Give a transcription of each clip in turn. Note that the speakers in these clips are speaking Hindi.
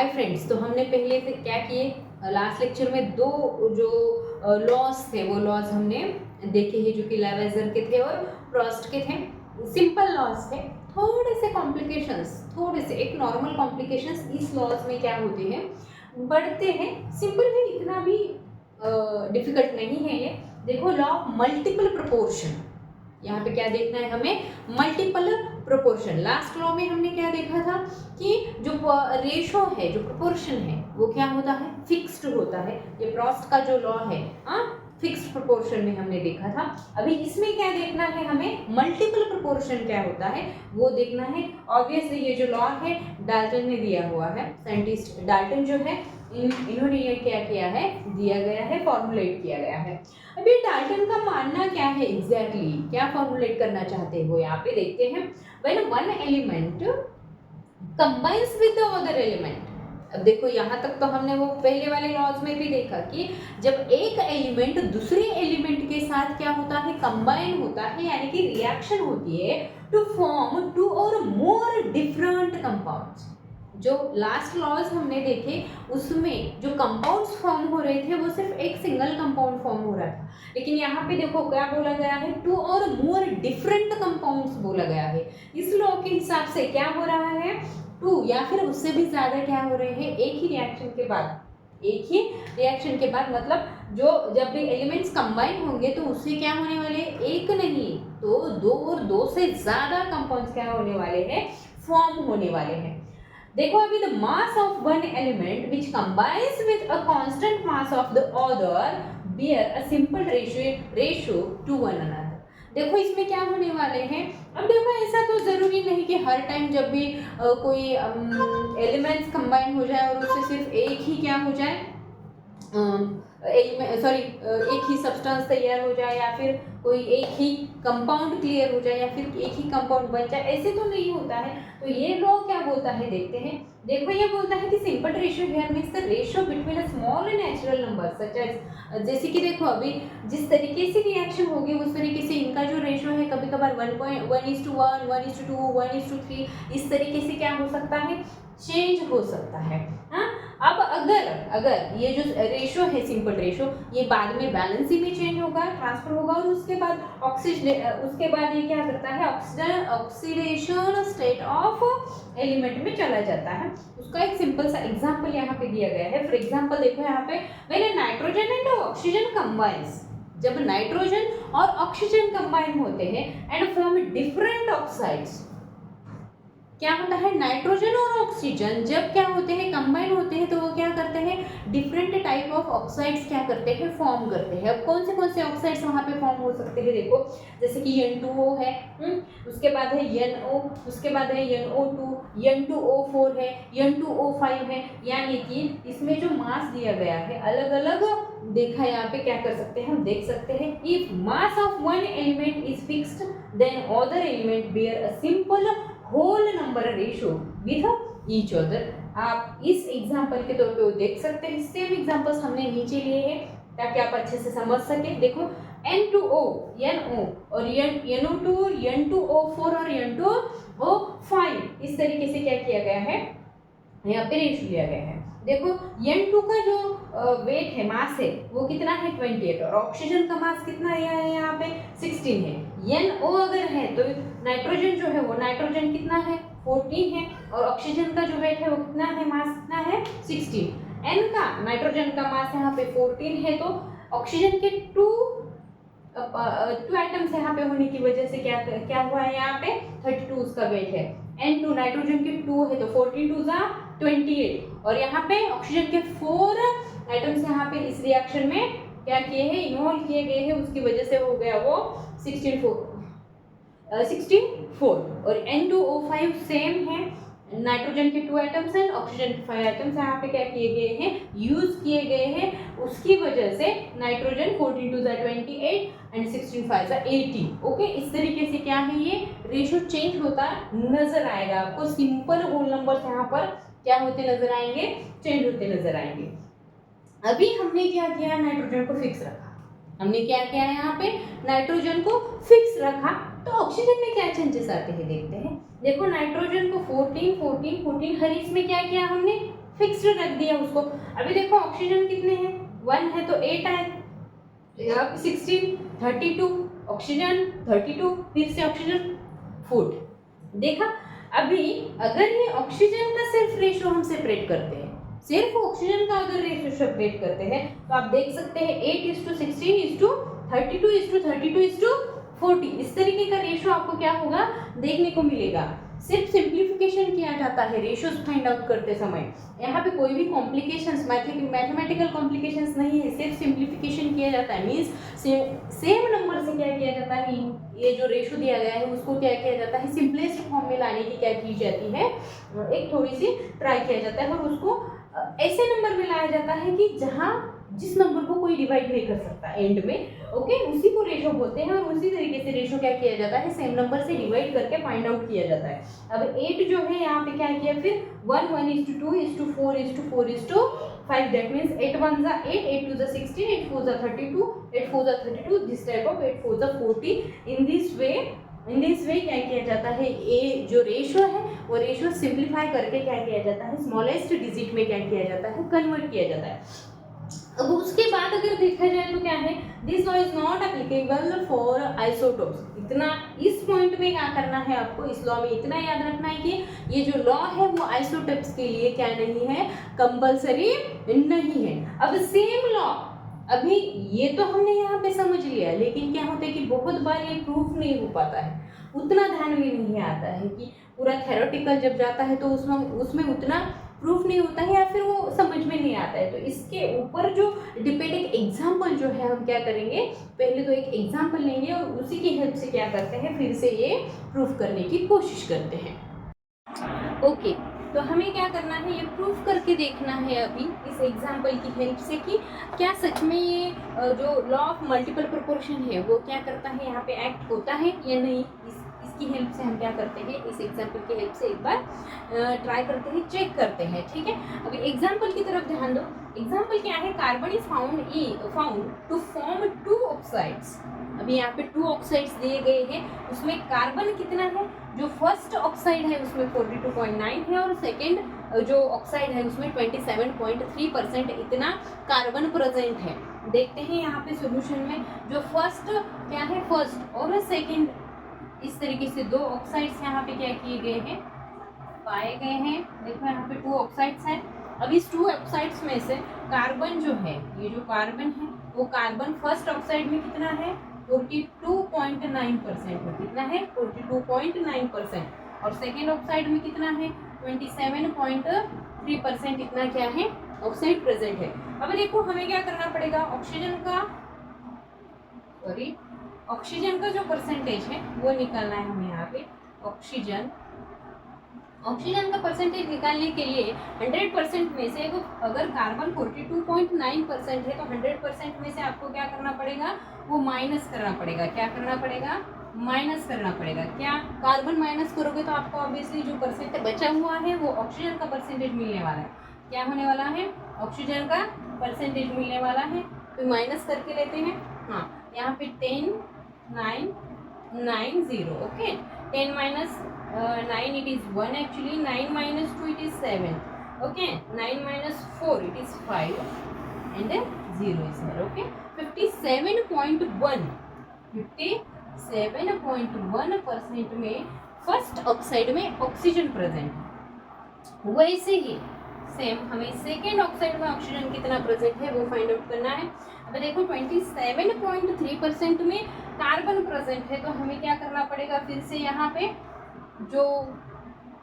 हाय फ्रेंड्स, तो हमने पहले से क्या किए, लास्ट लेक्चर में दो जो लॉज थे वो लॉज हमने देखे हैं जो कि लेवेजर के थे और प्रोस्ट के थे। सिंपल लॉज थे, थोड़े से कॉम्प्लिकेशंस, थोड़े से एक नॉर्मल कॉम्प्लिकेशंस इस लॉज में क्या होते हैं, बढ़ते हैं। सिंपल है, इतना भी डिफिकल्ट नहीं है ये। देखो, लॉ ऑफ मल्टीपल प्रोपोर्शन, यहाँ पे क्या देखना है हमें, मल्टीपल प्रोपोर्शन। लास्ट लॉ में हमने क्या देखा था कि जो रेशो है, जो प्रोपोर्शन है वो क्या होता है, फिक्स्ड होता है। ये प्रोस्ट का जो लॉ है फिक्स्ड प्रोपोर्शन में हमने देखा था। अभी इसमें क्या देखना है हमें, मल्टीपल प्रोपोर्शन क्या होता है वो देखना है। ऑब्वियसली ये जो लॉ है डाल्टन ने दिया हुआ है, साइंटिस्ट डाल्टन जो है इन्होंने ये क्या किया है, दिया गया है, फॉर्मुलेट किया गया है। अभी डाल्टन का मानना क्या है, एग्जैक्टली क्या फॉर्मुलेट करना चाहते हैं वो यहाँ पे देखते हैं। When one element combines with the other element. अब देखो, यहाँ तक तो हमने वो पहले वाले लॉज में भी देखा कि जब एक एलिमेंट दूसरे एलिमेंट के साथ क्या होता है, कंबाइन होता है, यानी कि रिएक्शन होती है टू फॉर्म टू और मोर डिफरेंट कंपाउंड्स। जो लास्ट लॉज हमने देखे उसमें जो कंपाउंड्स फॉर्म हो रहे थे वो सिर्फ एक सिंगल कंपाउंड फॉर्म हो रहा था, लेकिन यहाँ पे देखो क्या बोला गया है, टू और मोर डिफरेंट कंपाउंड्स बोला गया है। इस लॉ के हिसाब से क्या हो रहा है, टू या फिर उससे भी ज्यादा क्या हो रहे हैं, एक ही रिएक्शन के बाद, एक ही रिएक्शन के बाद, मतलब जो जब भी एलिमेंट्स कंबाइन होंगे तो उससे क्या होने वाले, एक नहीं तो दो और दो से ज्यादा कंपाउंड्स क्या होने वाले हैं, फॉर्म होने वाले हैं। देखो, अभी the mass of one element which combines with a constant mass of the other bear a simple ratio two one another. देखो इसमें क्या होने वाले हैं। अब देखो, ऐसा तो जरूरी नहीं कि हर टाइम जब भी कोई एलिमेंट्स कंबाइन हो जाए और उससे सिर्फ एक ही क्या हो जाए, एक ही सब्सटेंस तैयार हो जाए या फिर कोई एक ही कंपाउंड क्लियर हो जाए या फिर एक ही कंपाउंड बन जाए, ऐसे तो नहीं होता है। तो ये लॉ क्या बोलता है देखते हैं। देखो, ये बोलता है कि simple ratio here means the ratio between a small natural number such as, जैसे कि देखो अभी जिस तरीके से रिएक्शन होगी उस तरीके से इनका जो रेशियो है कभी कभार 1:1, 1:1, 1:2, 1:3, इस तरीके से क्या हो सकता है, चेंज हो सकता है। हाँ, अब अगर ये जो रेशियो है, सिंपल रेशियो, ये बाद में बैलेंसिंग में चेंज होगा, ट्रांसफर होगा और उसके बाद उसके बाद ये क्या करता है, ऑक्सीडेशन स्टेट ऑफ एलिमेंट में चला जाता है। उसका एक सिंपल सा एग्जांपल यहाँ पे दिया गया है। फॉर एग्जांपल देखो यहाँ पे, when nitrogen and oxygen combines, जब नाइट्रोजन और ऑक्सीजन कंबाइन होते हैं एंड फॉर्म डिफरेंट ऑक्साइड्स, क्या होता है, नाइट्रोजन और ऑक्सीजन जब क्या होते हैं, कंबाइन होते हैं, तो वो क्या करते हैं, डिफरेंट टाइप ऑफ ऑक्साइड्स क्या करते हैं, फॉर्म करते हैं। अब कौन से ऑक्साइड्स वहाँ पे फॉर्म हो सकते हैं, देखो जैसे कि N2O है, उसके बाद है NO, उसके बाद है NO2, N2O4 है, N2O5 है। यानी कि इसमें जो मास दिया गया है अलग अलग देखा, यहाँ पे क्या कर सकते हैं, हम देख सकते हैं, if mass of one element is fixed then other element bear a simple whole number ratio with each other. आप इस एग्जांपल के तौर पे वो देख सकते हैं। सेम एग्जांपल्स हमने नीचे लिए हैं ताकि आप अच्छे से समझ सके। देखो, N2O, NO और NO2, N2O4 और N2O5, इस तरीके से क्या किया गया है, यहाँ पे रेशियो लिया गया है। देखो, N2 का जो वेट है, मास है, वो कितना है, 28, और ऑक्सीजन का मास कितना है यहाँ पे, 16 है। NO अगर है तो नाइट्रोजन जो है वो, नाइट्रोजन कितना है, 14 है, और ऑक्सीजन का जो वेट है वो कितना है, मास कितना है, 16। N का, नाइट्रोजन का मास यहाँ पे 14 है, तो ऑक्सीजन के टू एटम्स यहाँ पे होने की वजह से क्या हुआ है, यहाँ पे 32 उसका वेट है। N2 नाइट्रोजन के 2 है तो 14 2 28, और यहाँ पे ऑक्सीजन के 4 एटम्स यहाँ पे इस रिएक्शन में क्या किए हैं, इन्वॉल्व किए गए हैं, उसकी वजह से हो गया वो 64। और N2O5 सेम है, नाइट्रोजन के 2 एटम्स हैं, ऑक्सीजन के 5 एटम्स यहाँ पे क्या किए गए हैं, यूज किए गए हैं, उसकी वजह से नाइट्रोजन 14 2 28 एंड 16 5 80। ओके, इस तरीके से क्या है, ये रेशियो चेंज होता नजर आएगा आपको। सिंपल होल नंबर्स यहाँ पर क्या होते नजर आएंगे, चेंज होते नजर आएंगे। अभी हमने क्या किया, नाइट्रोजन को फिक्स रखा। हमने क्या किया है, यहाँ पे नाइट्रोजन को फिक्स रखा, तो ऑक्सीजन में क्या चेंजेस आते हैं देखते हैं। देखो, नाइट्रोजन को 14 14 14, हर इसमें क्या किया हमने, फिक्स्ड रख दिया उसको। अभी देखो ऑक्सीजन कितने हैं, 1 है तो 8 आए, यहाँ पे 16, 32, ऑक्सीजन 32, फिर से ऑक्सीजन फूड। देखा, अभी अगर ये ऑक्सीजन का सिर्फ रेशो हम सेपरेट करते हैं, सिर्फ ऑक्सीजन का अगर रेशो सेपरेट करते हैं तो आप देख सकते हैं 8:16:32:32:40, इस तरीके का रेशो आपको क्या होगा देखने को मिलेगा। सिर्फ सिंप्लीफिकेशन किया जाता है रेशियोज फाइंड आउट करते समय, यहाँ पे कोई भी कॉम्प्लिकेशंस मैथमेटिकल कॉम्प्लिकेशंस नहीं है, सिर्फ सिंप्लीफिकेशन किया जाता है। मीन्स सेम नंबर से क्या किया जाता है, ये जो रेशो दिया गया है उसको क्या किया जाता है, सिंपलेस्ट फॉर्म में लाने की क्या की जाती है, एक थोड़ी सी ट्राई किया जाता है और उसको ऐसे नंबर में लाया जाता है कि जहाँ जिस नंबर को कोई डिवाइड नहीं कर सकता एंड में, ओके, उसी को रेशो बोलते हैं और उसी तरीके से रेशो क्या किया जाता है, सेम नंबर से डिवाइड करके फाइंड आउट किया जाता है। अब 8 जो है यहाँ पे क्या किया, फिर 1 1:2:4:4:5, दैट मीन्स 8 1 जा 8, 8 2 जा 16, 8 4 जा 32, 8 4 जा 32, दिस टाइप ऑफ 8 4 जा 40। इन दिस वे क्या किया जाता है, ये जो रेशो है वो रेशो सिंप्लीफाई करके क्या किया जाता है, स्मॉलेस्ट डिजिट में क्या किया जाता है, कन्वर्ट किया जाता है। अब उसके बाद अगर देखा जाए तो क्या है, this law is not applicable for isotopes. इतना इस पॉइंट में क्या करना है आपको, इस लॉ में इतना याद रखना है कि ये जो लॉ है वो आइसोटोप्स के लिए क्या नहीं है, कंपल्सरी नहीं है। अब सेम लॉ, अभी ये तो हमने यहाँ पे समझ लिया, लेकिन क्या होता है कि बहुत बार ये प्रूफ नहीं हो पाता है, उतना ध्यान में नहीं आता है कि पूरा थ्योरेटिकल जब जाता है तो उसमें उतना प्रूफ नहीं होता है या फिर वो समझ में नहीं आता है। तो इसके ऊपर जो डिपेंड एग्जाम्पल जो है हम क्या करेंगे, पहले तो एक एग्जाम्पल लेंगे और उसी की हेल्प से क्या करते हैं, फिर से ये प्रूफ करने की कोशिश करते हैं। ओके, तो हमें क्या करना है, ये प्रूफ करके देखना है अभी इस एग्जाम्पल की हेल्प से कि क्या सच में ये जो लॉ ऑफ मल्टीपल प्रोपोर्शन है वो क्या करता है, यहाँ पे एक्ट होता है या नहीं। इसकी हेल्प से हम क्या करते हैं, इस एग्जाम्पल की हेल्प से एक बार ट्राई करते हैं, चेक करते हैं, ठीक है। अभी एग्जाम्पल की तरफ ध्यान दो। एग्जाम्पल क्या है, carbon is found to form 2 oxides. अभी यहाँ पे 2 ऑक्साइड्स दिए गए हैं, उसमें कार्बन कितना है, जो फर्स्ट ऑक्साइड है उसमें 42.9 है और सेकेंड जो ऑक्साइड है उसमें 27.3% इतना कार्बन प्रेजेंट है। देखते हैं यहाँ पे सोल्यूशन में, जो फर्स्ट क्या है, फर्स्ट और सेकेंड, इस तरीके से 2 ऑक्साइड्स यहाँ पे क्या किए गए हैं, पाए गए हैं। देखो यहाँ पे 2 ऑक्साइड्स हैं। अब इस 2 ऑक्साइड्स में से कार्बन जो है, ये जो कार्बन है वो कार्बन फर्स्ट ऑक्साइड में कितना है, 42.9% में, कितना है 42.9%, और सेकेंड ऑक्साइड में कितना है 27.3%, इतना क्या है ऑक्साइड प्रेजेंट है। अब देखो हमें क्या करना पड़ेगा, ऑक्सीजन का जो परसेंटेज है वो निकालना है हमें यहाँ पे। ऑक्सीजन का परसेंटेज निकालने के लिए 100% में से अगर कार्बन 42.9% है तो 100% में से आपको क्या करना पड़ेगा, वो माइनस करना पड़ेगा। क्या करना पड़ेगा, माइनस करना पड़ेगा। क्या, कार्बन माइनस करोगे तो आपको ऑब्वियसली जो परसेंटेज बचा हुआ है वो ऑक्सीजन का परसेंटेज मिलने वाला है। क्या होने वाला है, ऑक्सीजन का परसेंटेज मिलने वाला है, तो माइनस करके लेते हैं। हाँ, यहाँ पे 10 9 9 0, okay, 10 minus 9 it is 1 actually, 9 minus 2 it is 7, okay, 9 minus 4 it is 5 and 0 is there, okay. 57.1% में फर्स्ट ऑक्साइड में ऑक्सीजन प्रेजेंट है। वैसे ही सेम हमें सेकेंड ऑक्साइड में ऑक्सीजन कितना प्रेजेंट है वो फाइंड आउट करना है। अब देखो 27.3% में कार्बन प्रेजेंट है, तो हमें क्या करना पड़ेगा, फिर से यहाँ पे जो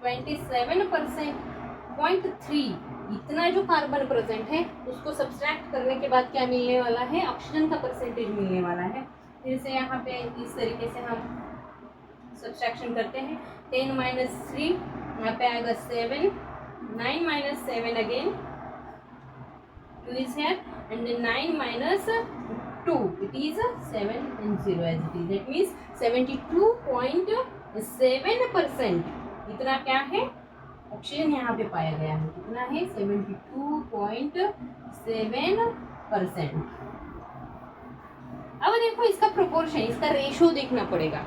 27.3 इतना जो कार्बन प्रेजेंट है उसको सब्सट्रैक्ट करने के बाद क्या मिलने वाला है, ऑक्सीजन का परसेंटेज मिलने वाला है। फिर से यहाँ पे इस तरीके से हम सब्सट्रैक्शन करते हैं। 10 minus 3 यहाँ पे आएगा 7, 9 minus 7 again 2 is here, and then 9 minus 2 it is 7 and 0 as it is, that means 72.7% इतना क्या है, ऑक्सीजन यहाँ पे पाया गया है। कितना है, 72.7%। अब देखो इसका प्रोपोर्शन, इसका रेशो देखना पड़ेगा।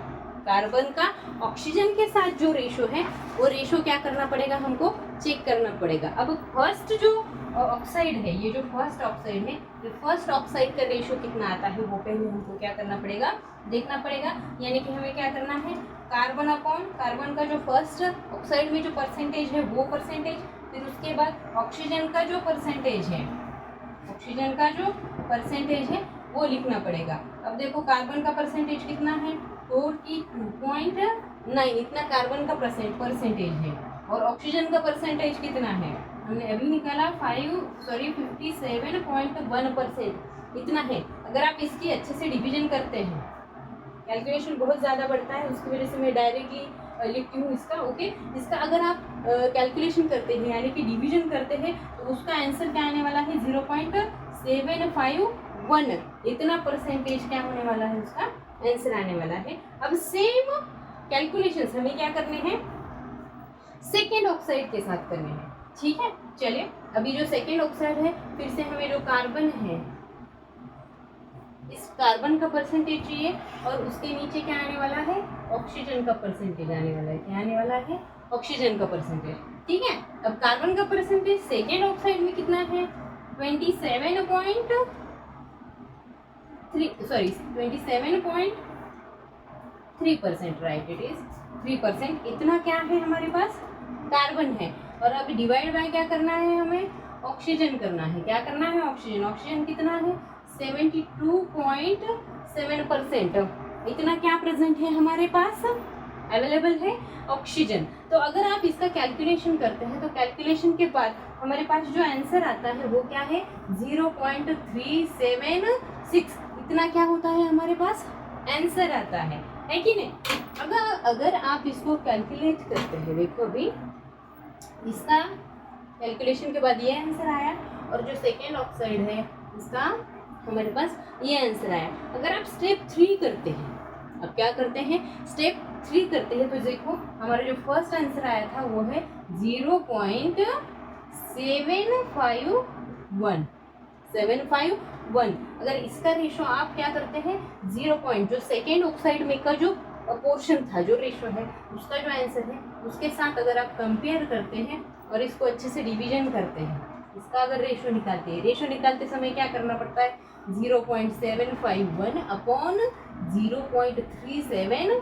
कार्बन का ऑक्सीजन के साथ जो रेशो है वो रेशो क्या करना पड़ेगा, हमको चेक करना पड़ेगा। अब फर्स्ट जो ऑक्साइड है, ये जो फर्स्ट ऑक्साइड है, ये फर्स्ट ऑक्साइड का रेशो कितना आता है वो पहले हमको क्या करना पड़ेगा, देखना पड़ेगा। यानी कि हमें क्या करना है, कार्बन अपॉन कार्बन का जो फर्स्ट ऑक्साइड में जो परसेंटेज है वो परसेंटेज, फिर उसके बाद ऑक्सीजन का जो परसेंटेज है, ऑक्सीजन का जो परसेंटेज है वो लिखना पड़ेगा। अब देखो कार्बन का परसेंटेज कितना है, 42.9, इतना कार्बन का परसेंटेज है, और ऑक्सीजन का परसेंटेज कितना है, हमने अभी निकाला 57.1%, इतना है। अगर आप इसकी अच्छे से डिवीजन करते हैं, कैलकुलेशन बहुत ज़्यादा बढ़ता है, उसकी वजह से मैं डायरेक्टली लिखती हूँ इसका, ओके। इसका अगर आप कैलकुलेशन करते हैं यानी कि डिवीजन करते हैं तो उसका आंसर क्या आने वाला है, 0.751, इतना परसेंटेज क्या होने वाला है, उसका आंसर आने वाला है। अब सेम कैलकुलेशंस हमें क्या करने हैं, सेकेंड ऑक्साइड के साथ करने हैं, ठीक है। चलिए अभी जो सेकेंड ऑक्साइड है, फिर से हमें जो कार्बन है, इस कार्बन का परसेंटेज चाहिए, और उसके नीचे क्या आने वाला है, ऑक्सीजन का परसेंटेज आने वाला है, क्या आने वाला है, ऑक्सीजन का परसेंटेज, ठीक है। अब कार्बन का परसेंटेज सेकेंड ऑक्साइड में कितना है, 27.3%, राइट, इट इज 3%, इतना क्या है हमारे पास, कार्बन है। और अभी डिवाइड बाय क्या करना है, हमें ऑक्सीजन करना है, क्या करना है, ऑक्सीजन, ऑक्सीजन कितना है, 72.7%, इतना क्या प्रेजेंट है हमारे पास, अवेलेबल है ऑक्सीजन। तो अगर आप इसका कैलकुलेशन करते हैं तो कैलकुलेशन के बाद हमारे पास जो आंसर आता है वो क्या है, 0.376, इतना क्या होता है हमारे पास, आंसर आता है कि नहीं। अगर आप इसको कैलकुलेट करते हैं, देखो अभी इसका कैलकुलेशन के बाद ये आंसर आया, और जो सेकेंड ऑक्साइड है इसका हमारे पास ये आंसर आया। अगर आप स्टेप 3 करते हैं, अब क्या करते हैं, स्टेप 3 करते हैं, तो देखो हमारा जो फर्स्ट आंसर आया था वो है 0.751। अगर इसका रेशो आप क्या करते हैं, 0 जो सेकेंड ऑक्साइड में का जो पोर्शन था, जो रेशो है उसका जो आंसर है उसके साथ अगर आप कंपेयर करते हैं और इसको अच्छे से डिवीजन करते हैं, इसका अगर रेशो निकालते हैं, रेशो निकालते समय क्या करना पड़ता है, 0.751 अपॉन 0.376,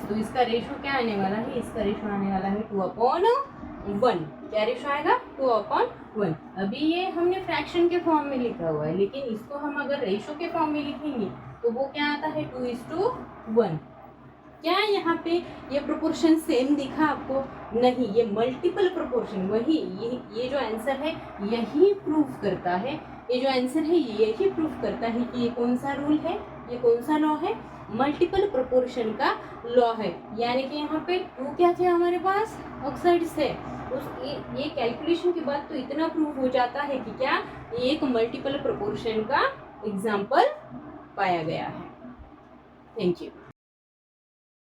तो इसका रेशो क्या आने वाला है, इसका रेशो आने वाला है 2/1। क्या रेशो आएगा, 2/1। अभी ये हमने फ्रैक्शन के फॉर्म में लिखा हुआ है, लेकिन इसको हम अगर रेशो के फॉर्म में लिखेंगे तो वो क्या आता है, 2:1। क्या यहाँ पे ये प्रोपोर्शन सेम दिखा आपको, नहीं, ये मल्टीपल प्रोपोर्शन, वही ये जो आंसर है यही प्रूफ करता है, ये जो आंसर है यही प्रूफ करता है कि ये कौन सा रूल है, ये कौन सा लॉ है, मल्टीपल प्रोपोर्शन का लॉ है। यानी कि यहाँ पे 2 क्या थे हमारे पास, ऑक्साइड्स थे, ये कैलकुलेशन के बाद तो इतना प्रूफ हो जाता है कि क्या, एक मल्टीपल प्रोपोर्शन का एग्जाम्पल पाया गया है। Thank you.